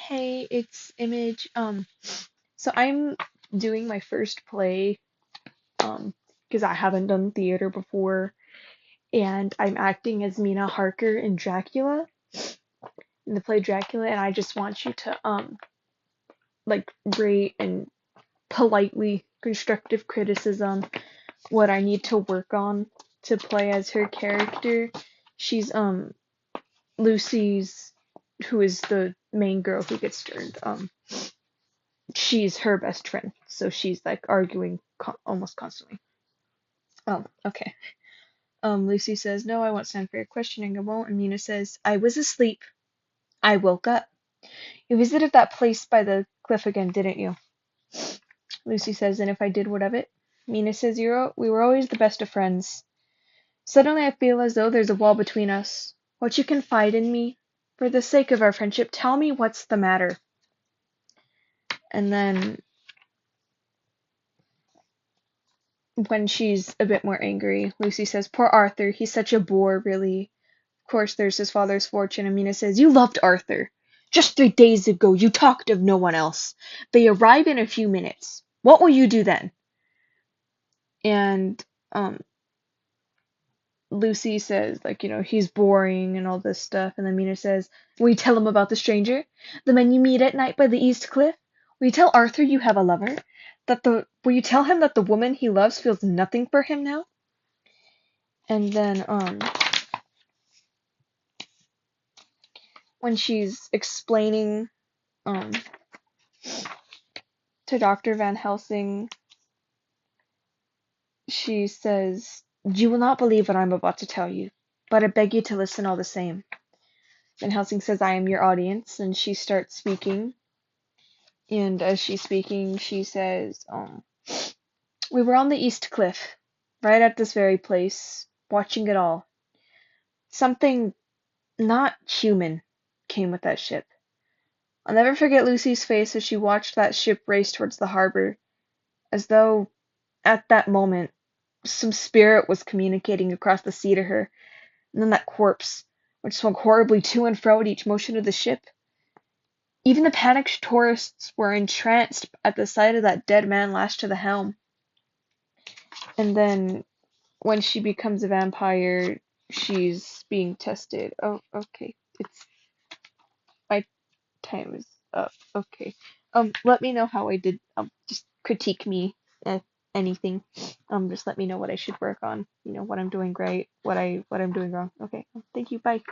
Hey, it's Image. So I'm doing my first play, because I haven't done theater before, and I'm acting as Mina Harker in Dracula, in the play Dracula, and I just want you to, like, rate and politely constructive criticism what I need to work on to play as her character. She's, Lucy's, who is the main girl who gets turned, she's her best friend, so she's like arguing almost constantly. Okay. Lucy says, "No, I won't stand for your questioning. I won't." And Mina says, "I was asleep. I woke up. You visited that place by the cliff again, didn't you?" Lucy says, "And if I did, what of it?" Mina says, We were always the best of friends. Suddenly I feel as though there's a wall between us. Won't you confide in me? For the sake of our friendship, tell me what's the matter." And then when she's a bit more angry, Lucy says, "Poor Arthur, he's such a bore, really. Of course, there's his father's fortune." And Mina says, "You loved Arthur. Just 3 days ago, you talked of no one else. They arrive in a few minutes. What will you do then?" And um, Lucy says, like, he's boring and all this stuff. And then Mina says, "Will you tell him about the stranger? The man you meet at night by the East Cliff? Will you tell Arthur you have a lover? Will you tell him that the woman he loves feels nothing for him now?" And then, when she's explaining, um, to Dr. Van Helsing, she says, "You will not believe what I'm about to tell you, but I beg you to listen all the same." Van Helsing says, "I am your audience," and she starts speaking. And as she's speaking, she says, "We were on the East Cliff, right at this very place, watching it all. Something not human came with that ship. I'll never forget Lucy's face as she watched that ship race towards the harbor, as though, at that moment, some spirit was communicating across the sea to her. And then that corpse, which swung horribly to and fro at each motion of the ship. Even the panicked tourists were entranced at the sight of that dead man lashed to the helm. And then, when she becomes a vampire, she's being tested." Oh, okay. My time is up. Okay. Let me know how I did. Just critique me if anything. Just let me know what I should work on. What I'm doing right, what I'm doing wrong. Okay. Thank you. Bye.